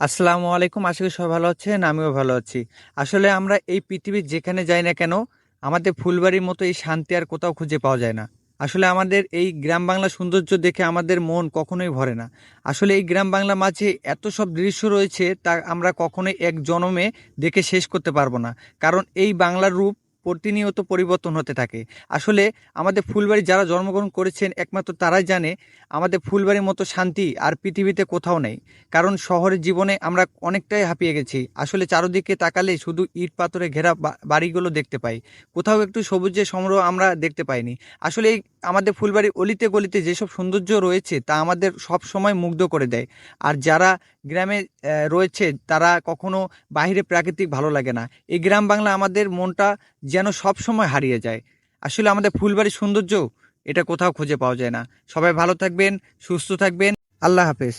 আসসালামু আলাইকুম। আশা করি সবাই ভালো আছেন, আমিও ভালো আছি। আসলে আমরা এই পৃথিবীর যেখানে যাই না কেন, আমাদের ফুলবাড়ির মতো এই শান্তি আর কোথাও খুঁজে পাওয়া যায় না। আসলে আমাদের এই গ্রাম বাংলার সৌন্দর্য দেখে আমাদের মন কখনোই ভরে না। আসলে এই গ্রাম বাংলার মাঝে এত সব দৃশ্য রয়েছে, তা আমরা কখনোই এক জনমে দেখে শেষ করতে পারবো না। কারণ এই বাংলার রূপ প্রতিনিয়ত পরিবর্তন হতে থাকে। আসলে আমাদের ফুলবাড়ি যারা জন্মগ্রহণ করেছেন একমাত্র তারাই জানে আমাদের ফুলবাড়ির মতো শান্তি আর পৃথিবীতে কোথাও নেই। কারণ শহরের জীবনে আমরা অনেকটাই হাঁপিয়ে গেছি। আসলে চারদিকে তাকালে শুধু ইট পাথরে ঘেরা বাড়িগুলো দেখতে পাই। কোথাও একটু সবুজের সমারোহ আমরা দেখতে পাইনি। আসলে এই আমাদের ফুলবাড়ির অলিতে গলিতে যেসব সৌন্দর্য রয়েছে তা আমাদের সব সময় মুগ্ধ করে দেয়। আর যারা গ্রামে রয়েছে তারা কখনো বাইরে প্রাকৃতিক ভালো লাগে না। এই গ্রাম বাংলা আমাদের মনটা যেন সব সময় হারিয়ে যায়। আসলে আমাদের ফুলবাড়ির সৌন্দর্য এটা কোথাও খুঁজে পাওয়া যায় না। সবাই ভালো থাকবেন, সুস্থ থাকবেন। আল্লাহ হাফেজ।